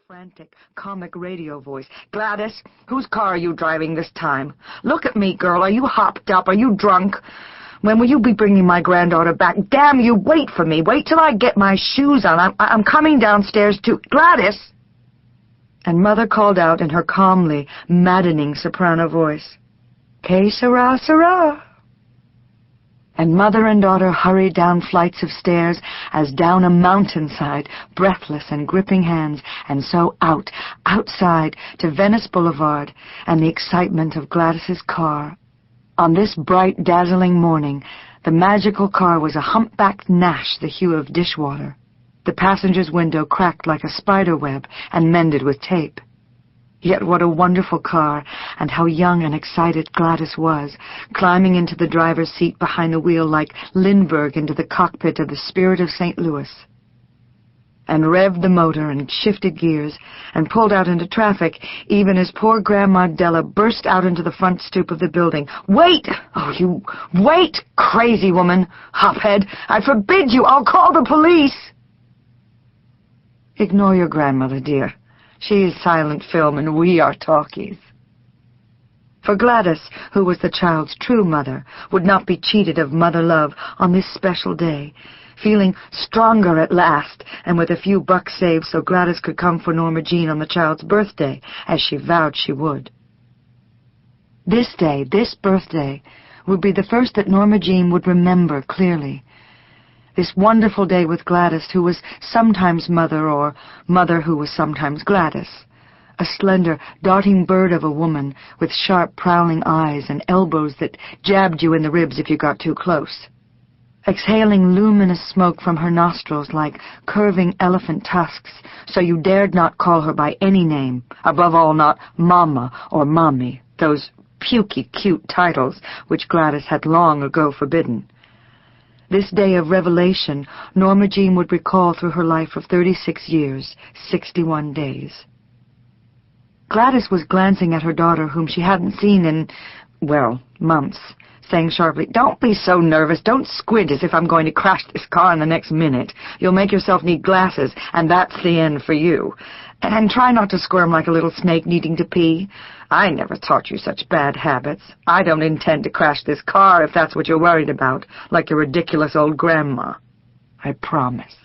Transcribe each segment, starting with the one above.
frantic, comic radio voice. "Gladys, whose car are you driving this time? Look at me, girl. Are you hopped up? Are you drunk? When will you be bringing my granddaughter back? Damn you, wait for me. Wait till I get my shoes on. I'm coming downstairs to... Gladys!" And Mother called out in her calmly, maddening soprano voice, "Que sera, sera." And mother and daughter hurried down flights of stairs as down a mountainside, breathless and gripping hands, and so outside to Venice Boulevard and the excitement of Gladys's car. On this bright, dazzling morning, the magical car was a humpbacked Nash the hue of dishwater. The passenger's window cracked like a spider web and mended with tape. Yet what a wonderful car, and how young and excited Gladys was, climbing into the driver's seat behind the wheel like Lindbergh into the cockpit of the Spirit of St. Louis. And revved the motor and shifted gears and pulled out into traffic even as poor Grandma Della burst out into the front stoop of the building. "Wait! Oh, you wait, crazy woman! Hophead! I forbid you! I'll call the police!" "Ignore your grandmother, dear. She is silent film and we are talkies." For Gladys, who was the child's true mother, would not be cheated of mother love on this special day, feeling stronger at last, and with a few bucks saved so Gladys could come for Norma Jeane on the child's birthday, as she vowed she would. This day, this birthday, would be the first that Norma Jeane would remember clearly. This wonderful day with Gladys, who was sometimes mother, or mother who was sometimes Gladys. A slender, darting bird of a woman with sharp, prowling eyes and elbows that jabbed you in the ribs if you got too close. Exhaling luminous smoke from her nostrils like curving elephant tusks, so you dared not call her by any name, above all not Mama or Mommy, those pukey cute titles which Gladys had long ago forbidden. This day of revelation Norma Jeane would recall through her life of 36 years, 61 days. Gladys was glancing at her daughter, whom she hadn't seen in, well, months, saying sharply, "Don't be so nervous. Don't squint as if I'm going to crash this car in the next minute. You'll make yourself need glasses, and that's the end for you. And try not to squirm like a little snake needing to pee. I never taught you such bad habits. I don't intend to crash this car if that's what you're worried about, like your ridiculous old grandma. I promise."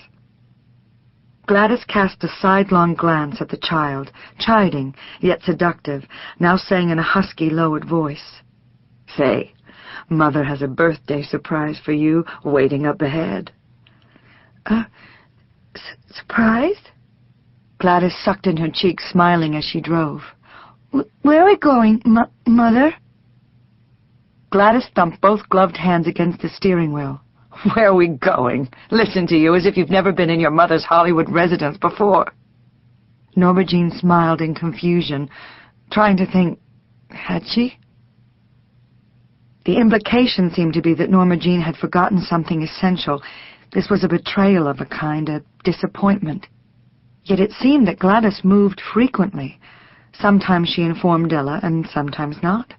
Gladys cast a sidelong glance at the child, chiding, yet seductive, now saying in a husky, lowered voice, "Say, Mother has a birthday surprise for you waiting up ahead." Surprise?" Gladys sucked in her cheeks, smiling as she drove. Where are we going, Mother?" Gladys thumped both gloved hands against the steering wheel. "Where are we going? Listen to you, as if you've never been in your mother's Hollywood residence before." Norma Jeane smiled in confusion, trying to think, had she? The implication seemed to be that Norma Jeane had forgotten something essential. This was a betrayal of a kind, a disappointment. Yet it seemed that Gladys moved frequently. Sometimes she informed Della, and sometimes not.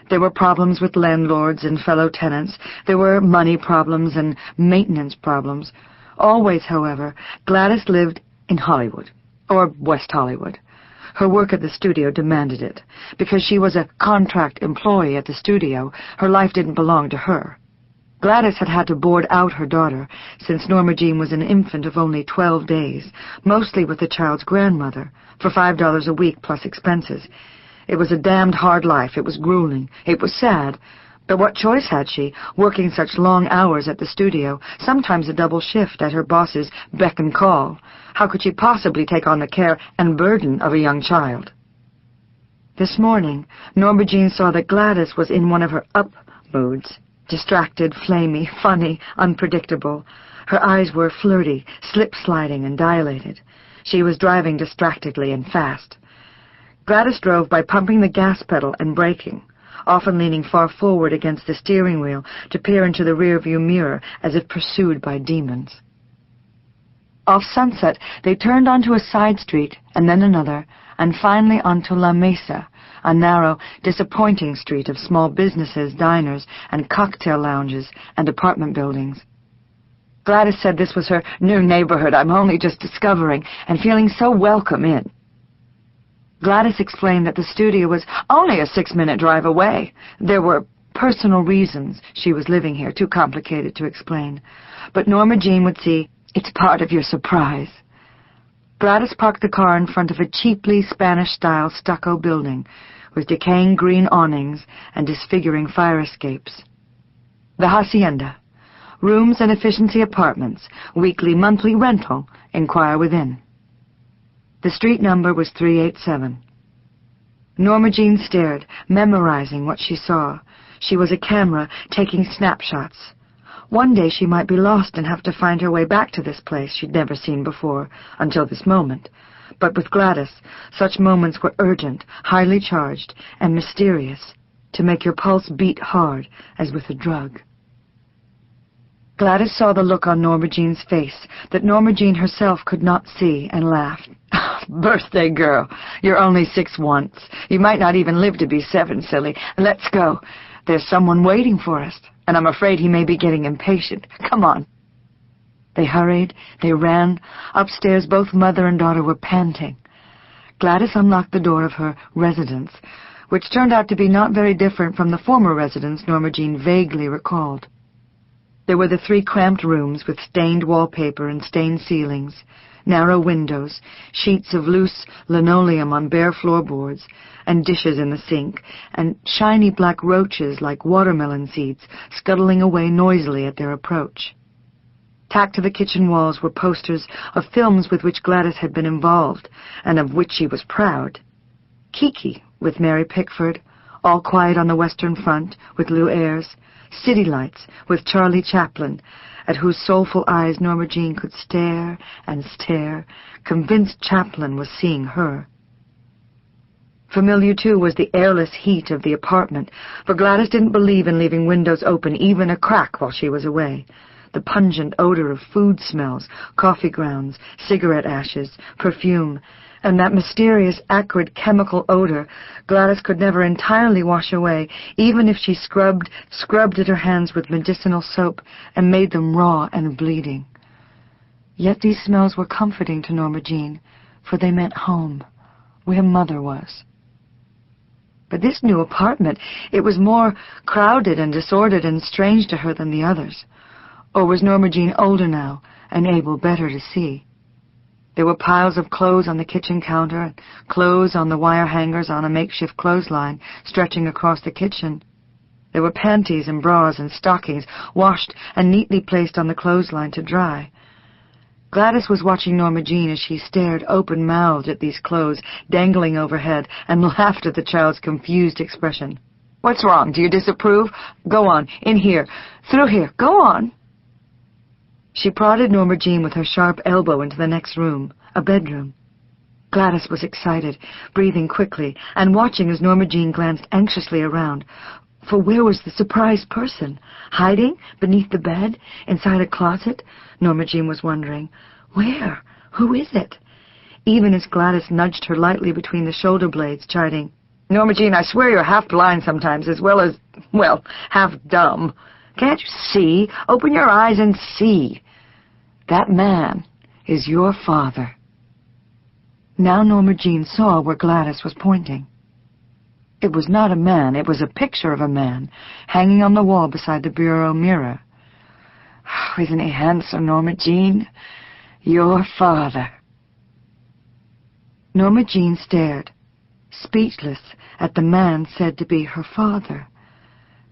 There were problems with landlords and fellow tenants. There were money problems and maintenance problems. Always, however, Gladys lived in Hollywood, or West Hollywood. Her work at the studio demanded it. Because she was a contract employee at the studio, her life didn't belong to her. Gladys had had to board out her daughter, since Norma Jeane was an infant of only 12 days, mostly with the child's grandmother, for $5 a week plus expenses. It was a damned hard life. It was grueling. It was sad. But what choice had she, working such long hours at the studio, sometimes a double shift at her boss's beck and call? How could she possibly take on the care and burden of a young child? This morning, Norma Jeane saw that Gladys was in one of her up moods. Distracted, flamey, funny, unpredictable. Her eyes were flirty, slip-sliding, and dilated. She was driving distractedly and fast. Gladys drove by pumping the gas pedal and braking, often leaning far forward against the steering wheel to peer into the rearview mirror as if pursued by demons. Off Sunset, they turned onto a side street, and then another, and finally onto La Mesa, a narrow, disappointing street of small businesses, diners, and cocktail lounges, and apartment buildings. Gladys said this was her new neighborhood I'm only just discovering, and feeling so welcome in. Gladys explained that the studio was only a 6-minute drive away. There were personal reasons she was living here, too complicated to explain. But Norma Jeane would see, it's part of your surprise. Gladys parked the car in front of a cheaply Spanish-style stucco building with decaying green awnings and disfiguring fire escapes. The Hacienda. Rooms and efficiency apartments, weekly, monthly rental, inquire within. The street number was 387. Norma Jeane stared, memorizing what she saw. She was a camera, taking snapshots. One day she might be lost and have to find her way back to this place she'd never seen before, until this moment. But with Gladys, such moments were urgent, highly charged, and mysterious, to make your pulse beat hard, as with a drug. Gladys saw the look on Norma Jeane's face that Norma Jeane herself could not see, and laughed. Birthday girl, you're only 6 once. You might not even live to be 7, silly. Let's go. There's someone waiting for us, and I'm afraid he may be getting impatient. Come on. They hurried, they ran. Upstairs, both mother and daughter were panting. Gladys unlocked the door of her residence, which turned out to be not very different from the former residence Norma Jeane vaguely recalled. There were the 3 cramped rooms with stained wallpaper and stained ceilings, narrow windows, sheets of loose linoleum on bare floorboards, and dishes in the sink, and shiny black roaches like watermelon seeds scuttling away noisily at their approach. Tacked to the kitchen walls were posters of films with which Gladys had been involved, and of which she was proud. Kiki, with Mary Pickford, All Quiet on the Western Front, with Lou Ayres, City Lights, with Charlie Chaplin, at whose soulful eyes Norma Jeane could stare and stare, convinced Chaplin was seeing her. Familiar, too, was the airless heat of the apartment, for Gladys didn't believe in leaving windows open even a crack while she was away. The pungent odor of food smells, coffee grounds, cigarette ashes, perfume, and that mysterious, acrid chemical odor Gladys could never entirely wash away, even if she scrubbed at her hands with medicinal soap and made them raw and bleeding. Yet these smells were comforting to Norma Jeane, for they meant home, where Mother was. But this new apartment, it was more crowded and disordered and strange to her than the others. Or was Norma Jeane older now, and able better to see? There were piles of clothes on the kitchen counter, and clothes on the wire hangers on a makeshift clothesline stretching across the kitchen. There were panties and bras and stockings, washed and neatly placed on the clothesline to dry. Gladys was watching Norma Jeane as she stared open-mouthed at these clothes dangling overhead and laughed at the child's confused expression. "What's wrong? Do you disapprove? Go on, in here, through here, go on." She prodded Norma Jeane with her sharp elbow into the next room, a bedroom. Gladys was excited, breathing quickly, and watching as Norma Jeane glanced anxiously around. For where was the surprised person? Hiding? Beneath the bed? Inside a closet? Norma Jeane was wondering. Where? Who is it? Even as Gladys nudged her lightly between the shoulder blades, chiding, "Norma Jeane, I swear you're half blind sometimes, as well as, well, half dumb. Can't you see? Open your eyes and see. That man is your father." Now Norma Jeane saw where Gladys was pointing. It was not a man, it was a picture of a man, hanging on the wall beside the bureau mirror. "Oh, isn't he handsome, Norma Jeane? Your father." Norma Jeane stared, speechless, at the man said to be her father.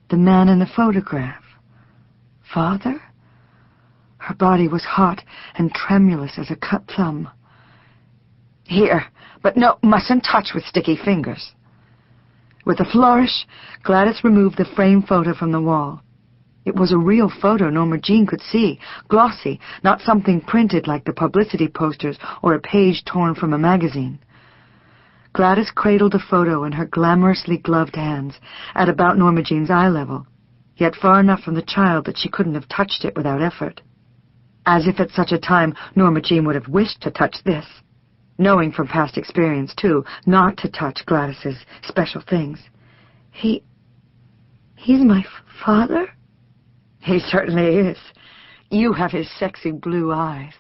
The man in the photograph. Father? Her body was hot and tremulous as a cut thumb. "Here, but no, mustn't touch with sticky fingers." With a flourish, Gladys removed the framed photo from the wall. It was a real photo Norma Jeane could see, glossy, not something printed like the publicity posters or a page torn from a magazine. Gladys cradled the photo in her glamorously gloved hands, at about Norma Jeane's eye level, yet far enough from the child that she couldn't have touched it without effort. As if at such a time Norma Jeane would have wished to touch this, knowing from past experience, too, not to touch Gladys's special things. He's my father?" "He certainly is. You have his sexy blue eyes.